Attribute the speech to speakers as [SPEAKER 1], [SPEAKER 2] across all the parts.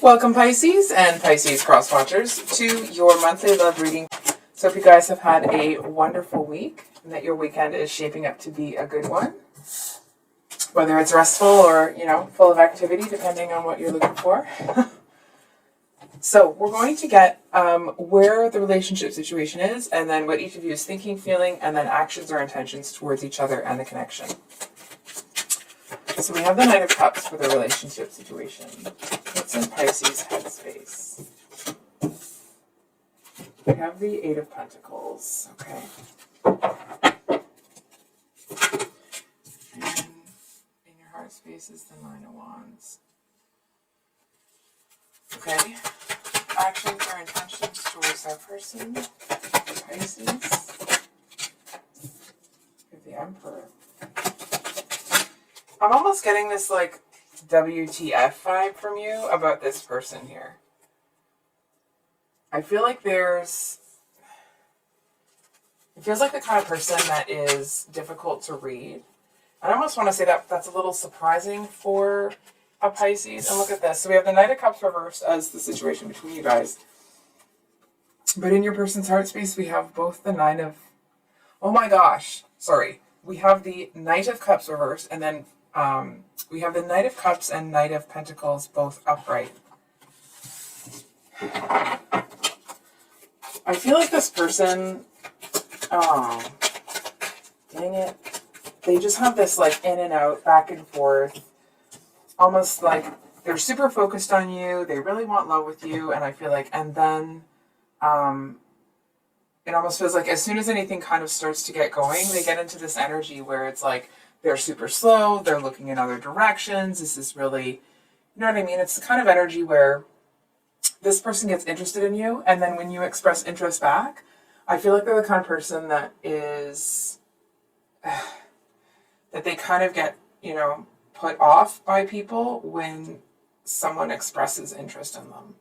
[SPEAKER 1] Welcome Pisces and Pisces cross watchers to your monthly love reading. So hope you guys have had a wonderful week and that your weekend is shaping up to be a good one. Whether it's restful or, full of activity, depending on what you're looking for. So we're going to get where the relationship situation is, and then what each of you is thinking, feeling, and then actions or intentions towards each other and the connection. So we have the Knight of Cups for the relationship situation. What's in Pisces headspace? We have the Eight of Pentacles. Okay. And in your heart space is the Nine of Wands. Okay. Actions or intentions towards that person. Pisces. We have the Emperor. I'm almost getting this like WTF vibe from you about this person here. I feel like it feels like the kind of person that is difficult to read. And I almost want to say that that's a little surprising for a Pisces. And look at this. So we have the Knight of Cups reversed as the situation between you guys. But in your person's heart space, we have both the Nine of... Oh my gosh. Sorry. We have the Knight of Cups reversed, and then we have the Knight of Cups and Knight of Pentacles both upright. I feel like this person, dang it, they just have this like in and out, back and forth, almost like they're super focused on you, they really want love with you, and I feel like, and then it almost feels like as soon as anything kind of starts to get going, they get into this energy where it's like, they're super slow, they're looking in other directions, this is really, you know what I mean? It's the kind of energy where this person gets interested in you, and then when you express interest back, I feel like they're the kind of person that is, that they kind of get, put off by people when someone expresses interest in them.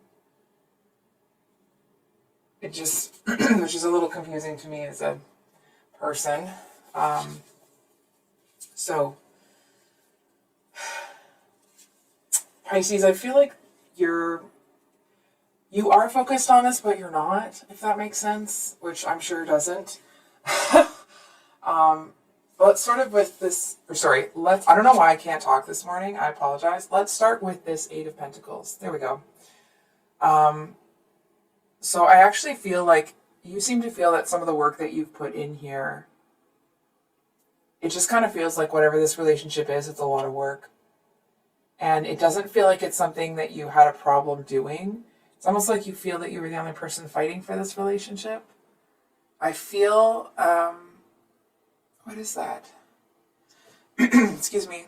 [SPEAKER 1] It just, which is a little confusing to me as a person. So, Pisces, I feel like you are focused on this, but you're not, if that makes sense, which I'm sure doesn't. Let's sort of with this, I don't know why I can't talk this morning. I apologize. Let's start with this Eight of Pentacles. There we go. So I actually feel like you seem to feel that some of the work that you've put in here, it just kind of feels like whatever this relationship is, it's a lot of work. And it doesn't feel like it's something that you had a problem doing. It's almost like you feel that you were the only person fighting for this relationship. I feel, what is that? Excuse me.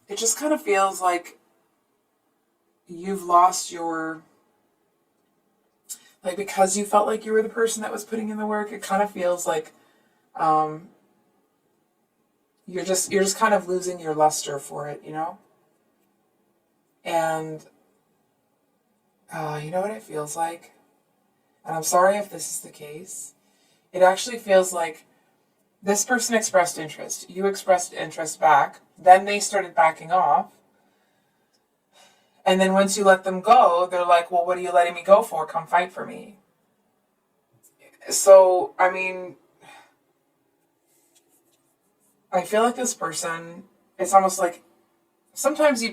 [SPEAKER 1] It just kind of feels like you've lost your, like because you felt like you were the person that was putting in the work, it kind of feels like, you're just kind of losing your luster for it, And you know what it feels like? And I'm sorry if this is the case. It actually feels like this person expressed interest. You expressed interest back. Then they started backing off. And then once you let them go, they're like, well, what are you letting me go for? Come fight for me. So, I mean, I feel like this person, it's almost like sometimes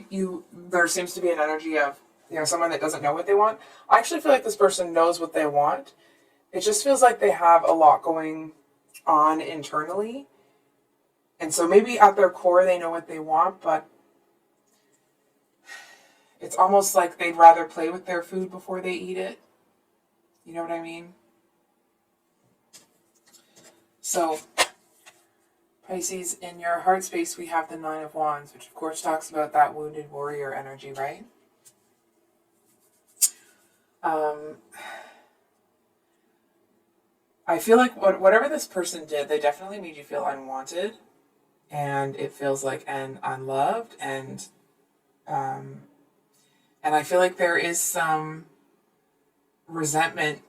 [SPEAKER 1] there seems to be an energy of, someone that doesn't know what they want. I actually feel like this person knows what they want. It just feels like they have a lot going on internally. And so maybe at their core, they know what they want, but it's almost like they'd rather play with their food before they eat it. You know what I mean? So, Pisces, in your heart space, we have the Nine of Wands, which of course talks about that wounded warrior energy, right? I feel like whatever this person did, they definitely made you feel unwanted, and it feels like unloved, and I feel like there is some resentment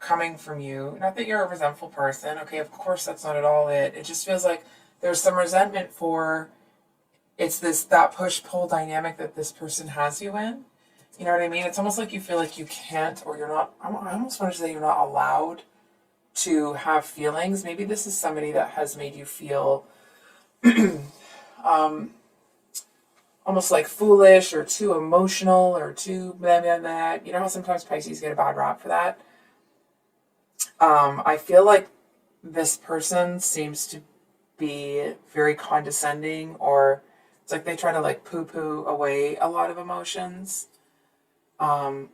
[SPEAKER 1] coming from you. Not that you're a resentful person. Okay, of course that's not at all it. It just feels like there's some resentment for that push-pull dynamic that this person has you in. You know what I mean? It's almost like you feel like you can't, or you're not, I almost want to say you're not allowed to have feelings. Maybe this is somebody that has made you feel um, almost like foolish or too emotional or too blah, blah, blah. You know how sometimes Pisces get a bad rap for that? I feel like this person seems to be very condescending, or it's like they try to like poo-poo away a lot of emotions. I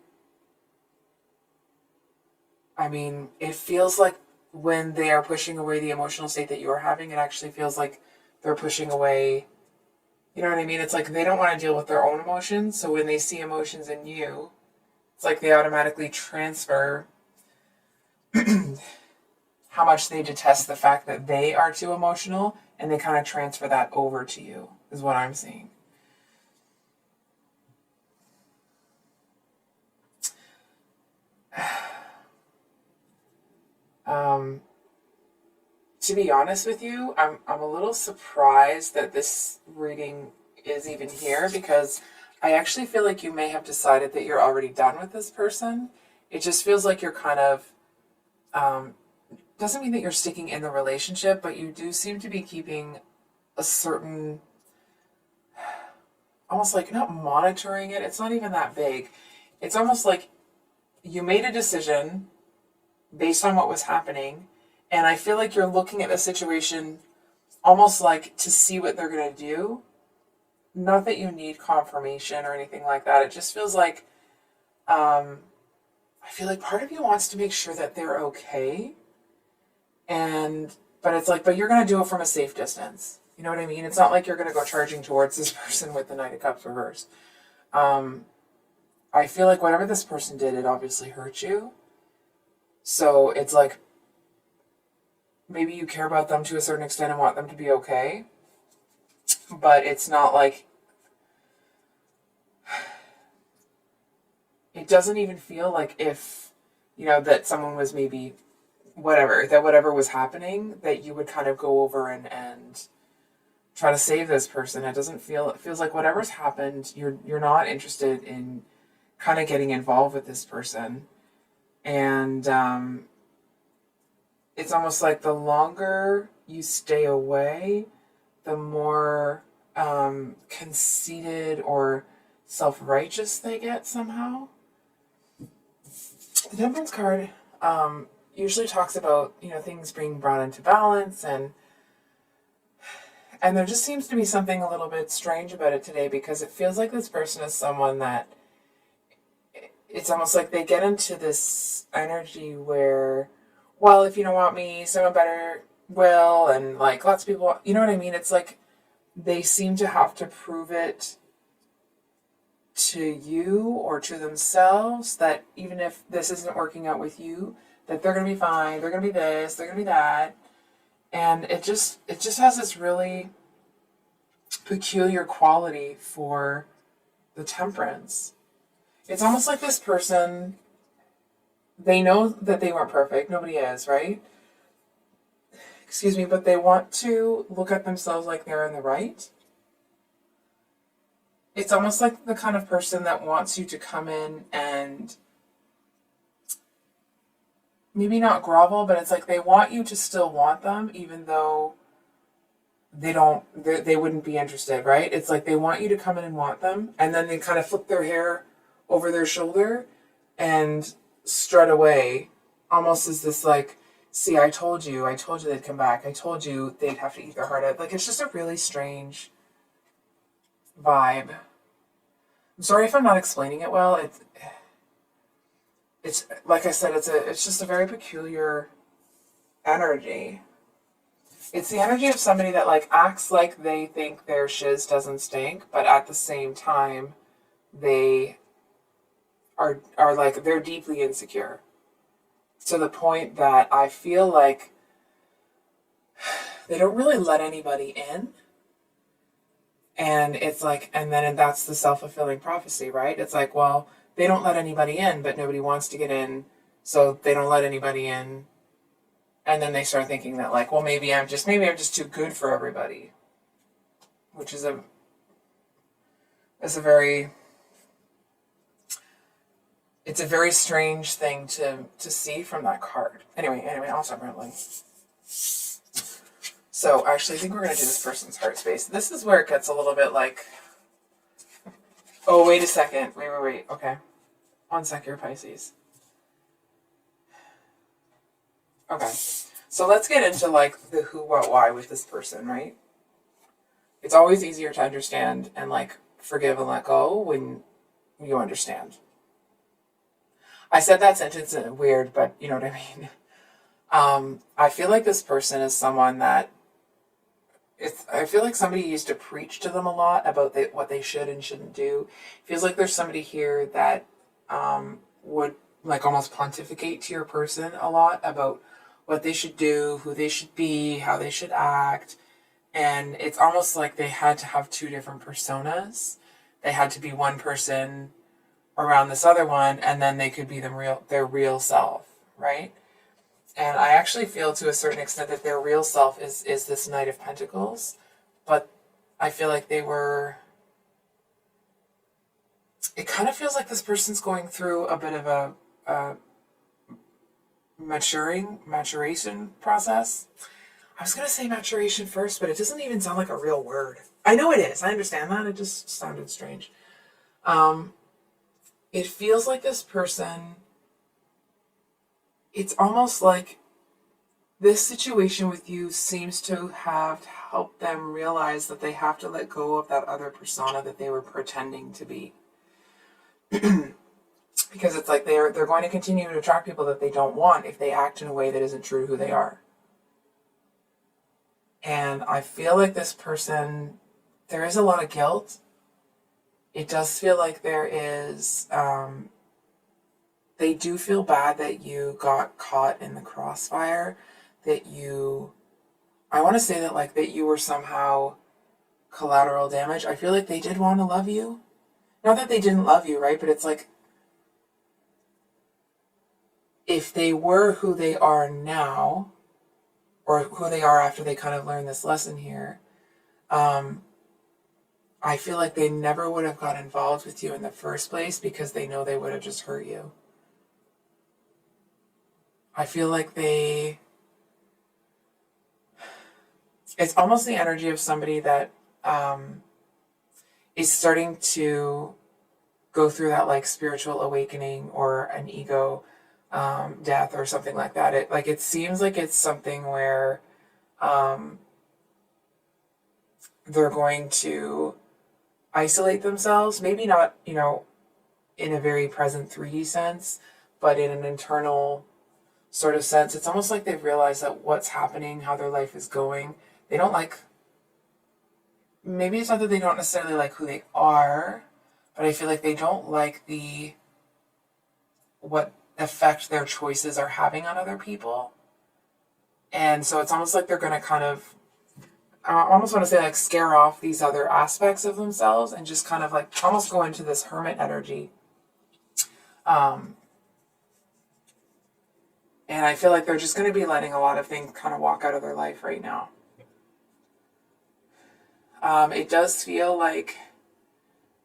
[SPEAKER 1] mean, it feels like when they are pushing away the emotional state that you're having, it actually feels like they're pushing away, you know what I mean? It's like they don't want to deal with their own emotions. So when they see emotions in you, it's like they automatically transfer how much they detest the fact that they are too emotional, and they kind of transfer that over to you, is what I'm seeing. To be honest with you, I'm a little surprised that this reading is even here, because I actually feel like you may have decided that you're already done with this person. It just feels like you're kind of, doesn't mean that you're sticking in the relationship, but you do seem to be keeping a certain, almost like not monitoring it. It's not even that big. It's almost like you made a decision based on what was happening. And I feel like you're looking at the situation almost like to see what they're going to do. Not that you need confirmation or anything like that. It just feels like, I feel like part of you wants to make sure that they're okay. But it's like, but you're going to do it from a safe distance. You know what I mean? It's not like you're going to go charging towards this person with the Knight of Cups reversed. I feel like whatever this person did, it obviously hurt you. So it's like, maybe you care about them to a certain extent and want them to be okay. But it's not like, it doesn't even feel like if, you know, that someone was maybe whatever was happening, that you would kind of go over and try to save this person. It doesn't feel, it feels like whatever's happened, you're not interested in kind of getting involved with this person. And it's almost like the longer you stay away, the more conceited or self-righteous they get somehow. The Temperance card usually talks about, you know, things being brought into balance, and there just seems to be something a little bit strange about it today, because it feels like this person is someone that, it's almost like they get into this energy where, well, if you don't want me, someone better will, and like lots of people, you know what I mean? It's like they seem to have to prove it to you or to themselves that even if this isn't working out with you, that they're going to be fine, they're going to be this, they're going to be that. And it just has this really peculiar quality for the Temperance. It's almost like this person, they know that they weren't perfect. Nobody is, right? Excuse me, but they want to look at themselves like they're in the right. It's almost like the kind of person that wants you to come in and maybe not grovel, but it's like they want you to still want them, even though they wouldn't be interested, right? It's like they want you to come in and want them, and then they kind of flip their hair over their shoulder and strut away, almost as this like, see, I told you they'd come back. I told you they'd have to eat their heart out. Like, it's just a really strange vibe. I'm sorry if I'm not explaining it well. It's like I said, it's just a very peculiar energy. It's the energy of somebody that like acts like they think their shiz doesn't stink, but at the same time, they are like, they're deeply insecure. To the point that I feel like they don't really let anybody in. And it's like, and that's the self-fulfilling prophecy, right? It's like, well, they don't let anybody in, but nobody wants to get in, so they don't let anybody in. And then they start thinking that like, well, maybe I'm just too good for everybody. Which is a very It's a very strange thing to see from that card. Anyway, I'll stop rambling. So actually, I think we're going to do this person's heart space. This is where it gets a little bit like, oh, wait a second. Wait. Okay. 1 sec here, Pisces. Okay. So let's get into like the who, what, why with this person, right? It's always easier to understand and like forgive and let go when you understand. I said that sentence weird, but you know what I mean. I feel like this person is someone that I feel like somebody used to preach to them a lot about what they should and shouldn't do. It feels like there's somebody here that would like almost pontificate to your person a lot about what they should do, who they should be, how they should act. And it's almost like they had to have two different personas. They had to be one person around this other one, and then they could be their real self, right? And I actually feel to a certain extent that their real self is this Knight of Pentacles. But I feel like it kind of feels like this person's going through a bit of a maturation process. I was going to say maturation first, but it doesn't even sound like a real word. I know it is. I understand that. It just sounded strange. It feels like this person, it's almost like this situation with you seems to have helped them realize that they have to let go of that other persona that they were pretending to be. Because it's like they're going to continue to attract people that they don't want if they act in a way that isn't true to who they are. And I feel like this person, there is a lot of guilt. It does feel like there is, they do feel bad that you got caught in the crossfire, I want to say that like that you were somehow collateral damage. I feel like they did want to love you. Not that they didn't love you, right? But it's like, if they were who they are now, or who they are after they kind of learned this lesson here, I feel like they never would have got involved with you in the first place because they know they would have just hurt you. I feel like it's almost the energy of somebody that is starting to go through that like spiritual awakening or an ego death or something like that. It seems like it's something where they're going to isolate themselves, maybe not, in a very present 3D sense, but in an internal sort of sense. It's almost like they've realized that what's happening, how their life is going, they don't like, maybe it's not that they don't necessarily like who they are, but I feel like they don't like what effect their choices are having on other people. And so it's almost like they're going to kind of, I almost want to say like scare off these other aspects of themselves and just kind of like almost go into this hermit energy. And I feel like they're just going to be letting a lot of things kind of walk out of their life right now. It does feel like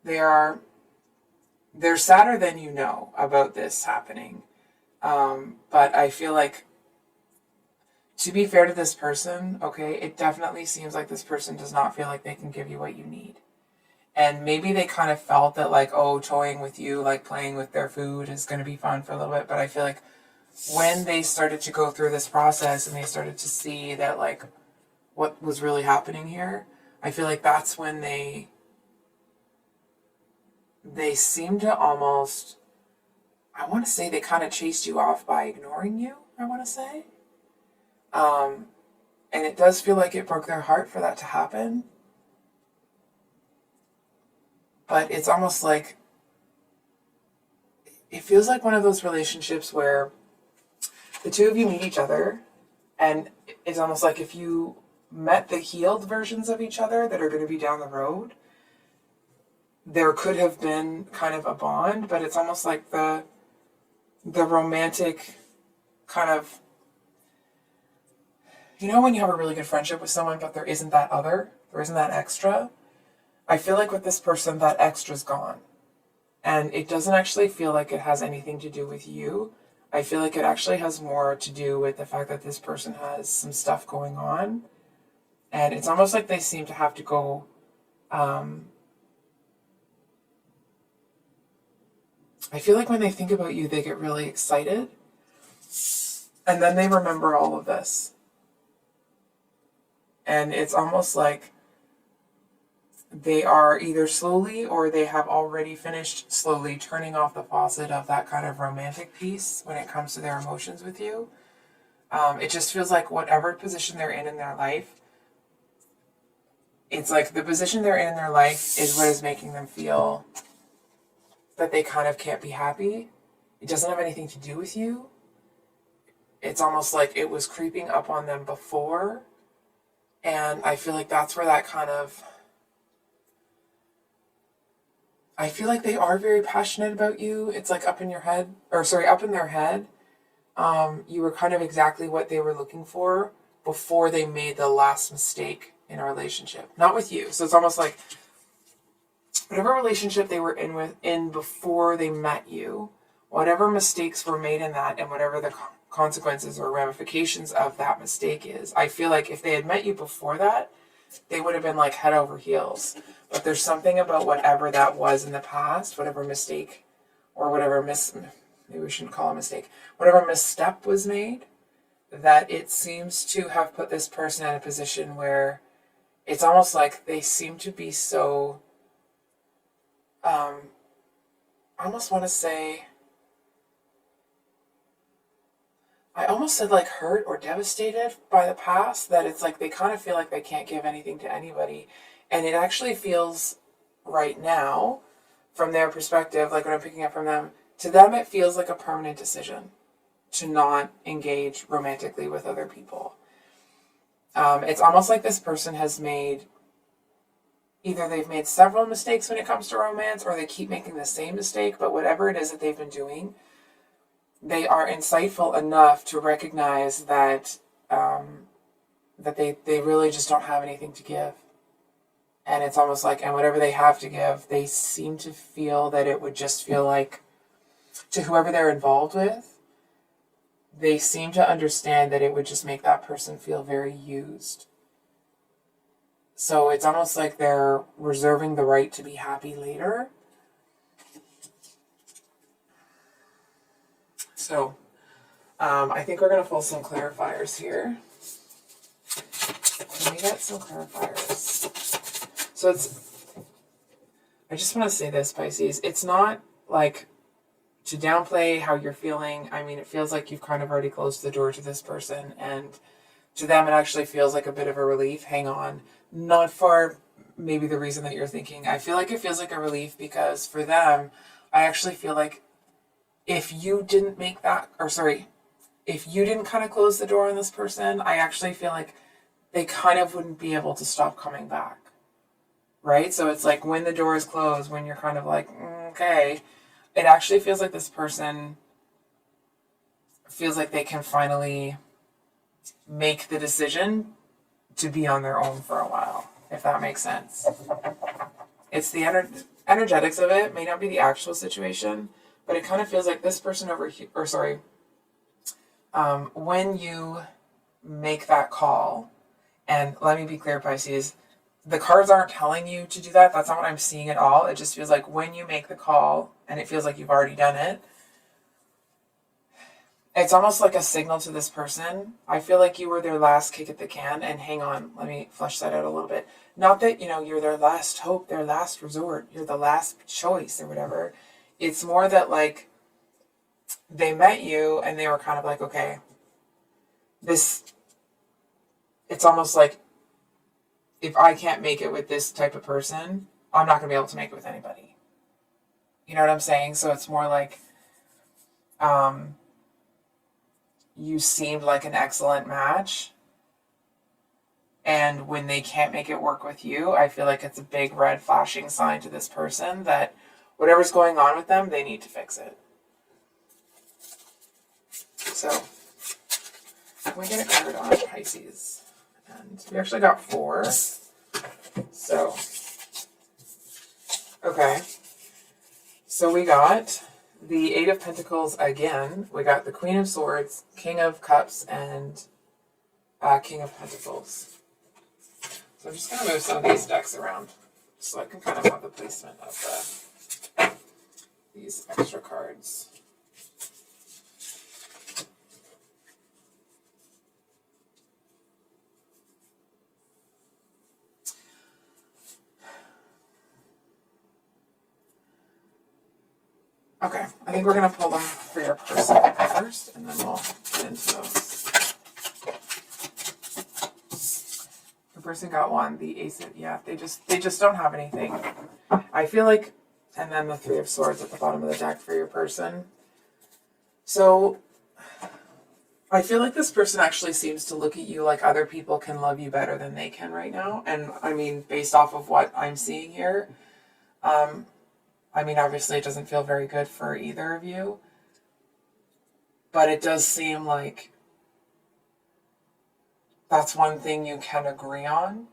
[SPEAKER 1] they're sadder than you know about this happening. But I feel like, to be fair to this person, okay, it definitely seems like this person does not feel like they can give you what you need. And maybe they kind of felt that like, oh, toying with you, like playing with their food is going to be fun for a little bit. But I feel like when they started to go through this process and they started to see that like what was really happening here, I feel like that's when they seem to almost, I want to say they kind of chased you off by ignoring you, I want to say. And it does feel like it broke their heart for that to happen. But it's almost like, it feels like one of those relationships where the two of you meet each other, and it's almost like if you met the healed versions of each other that are going to be down the road, there could have been kind of a bond, but it's almost like the romantic kind of, when you have a really good friendship with someone, but there isn't that extra. I feel like with this person, that extra's gone. And it doesn't actually feel like it has anything to do with you. I feel like it actually has more to do with the fact that this person has some stuff going on. And it's almost like they seem to have to go, I feel like when they think about you, they get really excited. And then they remember all of this. And it's almost like they are either slowly or they have already finished slowly turning off the faucet of that kind of romantic piece when it comes to their emotions with you. It just feels like whatever position they're in their life, it's like the position they're in their life is what is making them feel that they kind of can't be happy. It doesn't have anything to do with you. It's almost like it was creeping up on them before. And I feel like that's where that kind of... I feel like they are very passionate about you. It's like up in your head, up in their head. You were kind of exactly what they were looking for before they made the last mistake in a relationship. Not with you. So it's almost like whatever relationship they were in before they met you, whatever mistakes were made in that and whatever the consequences or ramifications of that mistake is, I feel like if they had met you before that, they would have been like head over heels. But there's something about whatever that was in the past, whatever mistake or whatever maybe we shouldn't call it a mistake, whatever misstep was made, that it seems to have put this person in a position where it's almost like they seem to be so, I almost want to say, I almost said like hurt or devastated by the past, that it's like they kind of feel like they can't give anything to anybody. And it actually feels right now, from their perspective, like what I'm picking up from them, to them it feels like a permanent decision to not engage romantically with other people. It's almost like this person has made, either they've made several mistakes when it comes to romance, or they keep making the same mistake, but whatever it is that they've been doing, they are insightful enough to recognize that that they really just don't have anything to give. And it's almost like, and whatever they have to give, they seem to feel that it would just feel like, to whoever they're involved with, they seem to understand that it would just make that person feel very used. So it's almost like they're reserving the right to be happy later. So I think we're going to pull some clarifiers here. Let me get some clarifiers. So I just want to say this, Pisces, it's not like to downplay how you're feeling. I mean, it feels like you've kind of already closed the door to this person, and to them it actually feels like a bit of a relief. Hang on. Not for maybe the reason that you're thinking. I feel like it feels like a relief because for them, I actually feel like if you didn't if you didn't kind of close the door on this person, I actually feel like they kind of wouldn't be able to stop coming back. Right? So it's like when the door is closed, when you're kind of like, okay, it actually feels like this person feels like they can finally make the decision to be on their own for a while, if that makes sense. It's the energetics of it, may not be the actual situation, but it kind of feels like this person over here, when you make that call, and let me be clear, Pisces, the cards aren't telling you to do that. That's not what I'm seeing at all. It just feels like when you make the call, and it feels like you've already done it, it's almost like a signal to this person. I feel like you were their last kick at the can, and hang on, let me flesh that out a little bit. Not that, you're their last hope, their last resort, you're the last choice or whatever. It's more that like they met you and they were kind of like, okay, it's almost like if I can't make it with this type of person, I'm not going to be able to make it with anybody. You know what I'm saying? So it's more like you seemed like an excellent match. And when they can't make it work with you, I feel like it's a big red flashing sign to this person that whatever's going on with them, they need to fix it. So, we get a card on Pisces. And we actually got 4. So, okay. So we got the Eight of Pentacles again. We got the Queen of Swords, King of Cups, and King of Pentacles. So I'm just going to move some of these decks around so I can kind of have the placement of these extra cards. Okay, I think we're going to pull them for your person first, and then we'll get into those. The person got one, the Ace of, yeah, they just don't have anything. I feel like, and then the Three of Swords at the bottom of the deck for your person. So, I feel like this person actually seems to look at you like other people can love you better than they can right now. And I mean, based off of what I'm seeing here, I mean, obviously it doesn't feel very good for either of you, but it does seem like that's one thing you can agree on.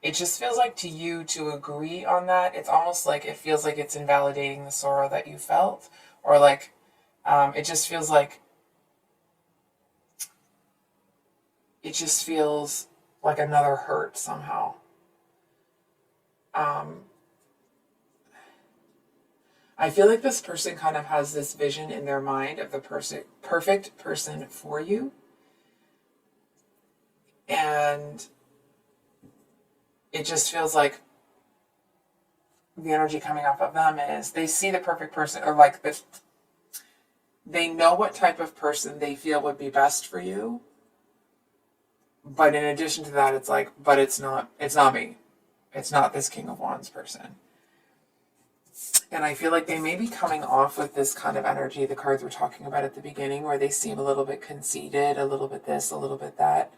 [SPEAKER 1] It just feels like to you to agree on that, it's almost like it feels like it's invalidating the sorrow that you felt, or like it just feels like another hurt somehow. I feel like this person kind of has this vision in their mind of the perfect person for you. And it just feels like the energy coming off of them is they see the perfect person, or like they know what type of person they feel would be best for you. But in addition to that, it's like, but it's not me. It's not this King of Wands person. And I feel like they may be coming off with this kind of energy, the cards we're talking about at the beginning, where they seem a little bit conceited, a little bit this, a little bit that.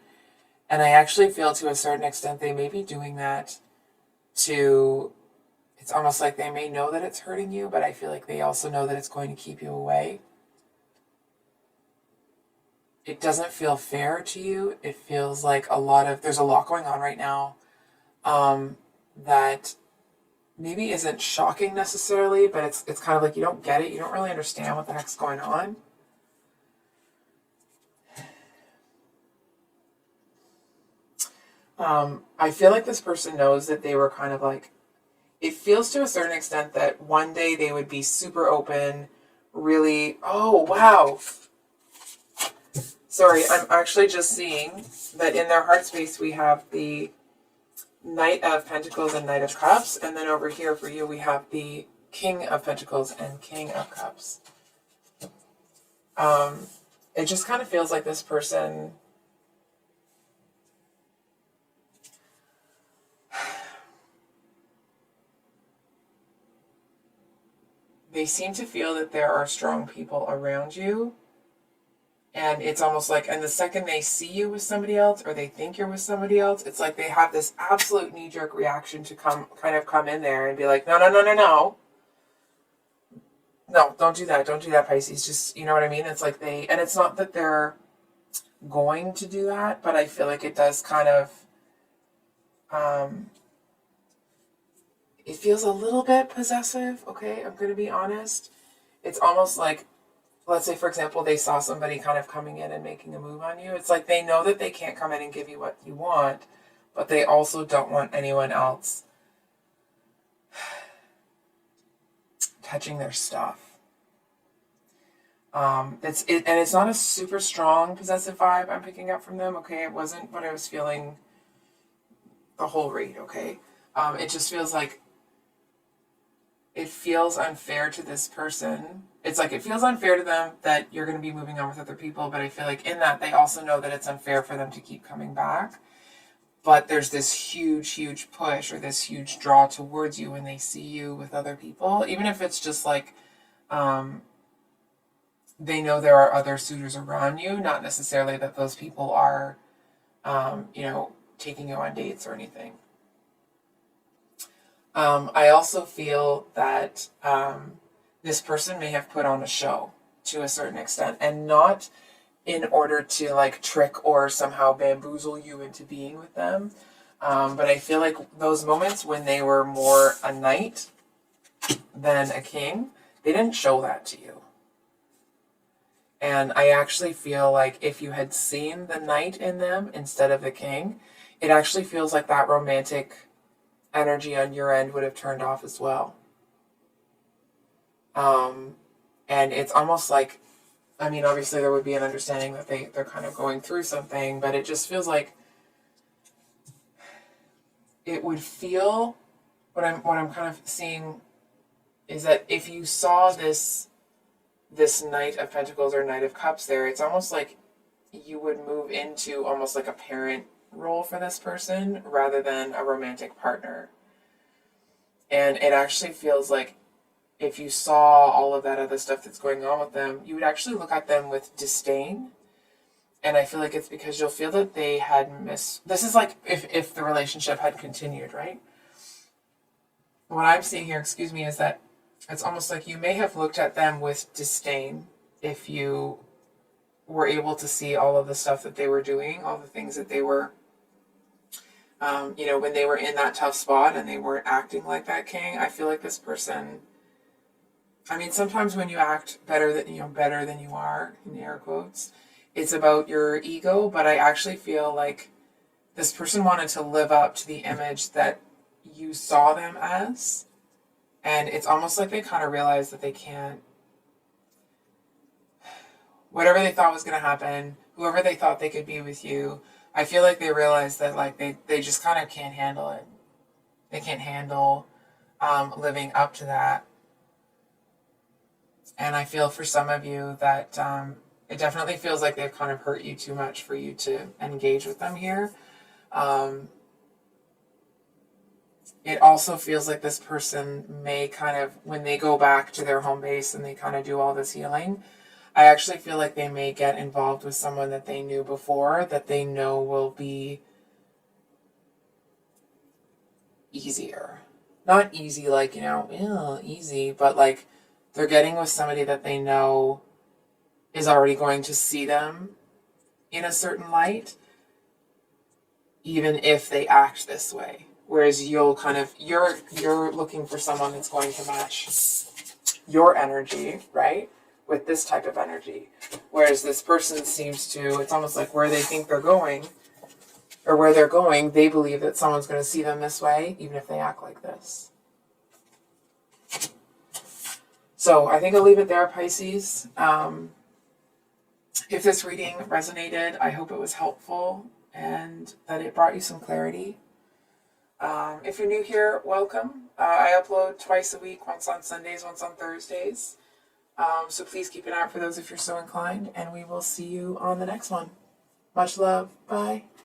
[SPEAKER 1] And I actually feel to a certain extent they may be doing that it's almost like they may know that it's hurting you, but I feel like they also know that it's going to keep you away. It doesn't feel fair to you. It feels like there's a lot going on right now that maybe isn't shocking necessarily, but it's kind of like you don't get it. You don't really understand what the heck's going on. I feel like this person knows that they were kind of like, it feels to a certain extent that one day they would be super open, really, oh, wow. Sorry, I'm actually just seeing that in their heart space we have the Knight of Pentacles and Knight of Cups, and then over here for you we have the King of Pentacles and King of Cups. It just kind of feels like this person they seem to feel that there are strong people around you. And it's almost like, and the second they see you with somebody else, or they think you're with somebody else, it's like they have this absolute knee-jerk reaction to come in there and be like, no. No, don't do that. Don't do that, Pisces. Just, you know what I mean? It's like and it's not that they're going to do that, but I feel like it does kind of, it feels a little bit possessive, okay? I'm going to be honest. It's almost like, let's say, for example, they saw somebody kind of coming in and making a move on you. It's like they know that they can't come in and give you what you want, but they also don't want anyone else touching their stuff. And it's not a super strong possessive vibe I'm picking up from them, okay? It wasn't what I was feeling the whole read, okay? It just feels like it feels unfair to this person. It's like it feels unfair to them that you're going to be moving on with other people, but I feel like in that they also know that it's unfair for them to keep coming back. But there's this huge push or this huge draw towards you when they see you with other people, even if it's just like they know there are other suitors around you, not necessarily that those people are, taking you on dates or anything. I also feel that this person may have put on a show to a certain extent, and not in order to like trick or somehow bamboozle you into being with them. But I feel like those moments when they were more a knight than a king, they didn't show that to you. And I actually feel like if you had seen the Knight in them instead of the King, it actually feels like that romantic energy on your end would have turned off as well. And it's almost like, I mean, obviously there would be an understanding that they're kind of going through something, but it just feels like it would feel, what I'm kind of seeing is that if you saw this Knight of Pentacles or Knight of Cups there, it's almost like you would move into almost like a parent role for this person rather than a romantic partner. And it actually feels like if you saw all of that other stuff that's going on with them, you would actually look at them with disdain. And I feel like it's because you'll feel that they had this is like if the relationship had continued, right? What I'm seeing here, excuse me, is that it's almost like you may have looked at them with disdain if you were able to see all of the stuff that they were doing, all the things that they were, when they were in that tough spot and they weren't acting like that king. I feel like this person, I mean, sometimes when you act better than you are, in air quotes, it's about your ego, but I actually feel like this person wanted to live up to the image that you saw them as. And it's almost like they kind of realized that they can't, whatever they thought was going to happen, whoever they thought they could be with you, I feel like they realized that like they just kind of can't handle it. They can't handle living up to that. And I feel for some of you that it definitely feels like they've kind of hurt you too much for you to engage with them here. It also feels like this person may kind of, when they go back to their home base and they kind of do all this healing, I actually feel like they may get involved with someone that they knew before that they know will be easier. Not easy like, easy, but like they're getting with somebody that they know is already going to see them in a certain light, even if they act this way. Whereas you're looking for someone that's going to match your energy, right? With this type of energy. Whereas this person seems to, it's almost like where they think they're going, or where they're going, they believe that someone's going to see them this way, even if they act like this. So I think I'll leave it there, Pisces. If this reading resonated, I hope it was helpful and that it brought you some clarity. If you're new here, welcome. I upload twice a week, once on Sundays, once on Thursdays. So please keep an eye out for those if you're so inclined, and we will see you on the next one. Much love. Bye.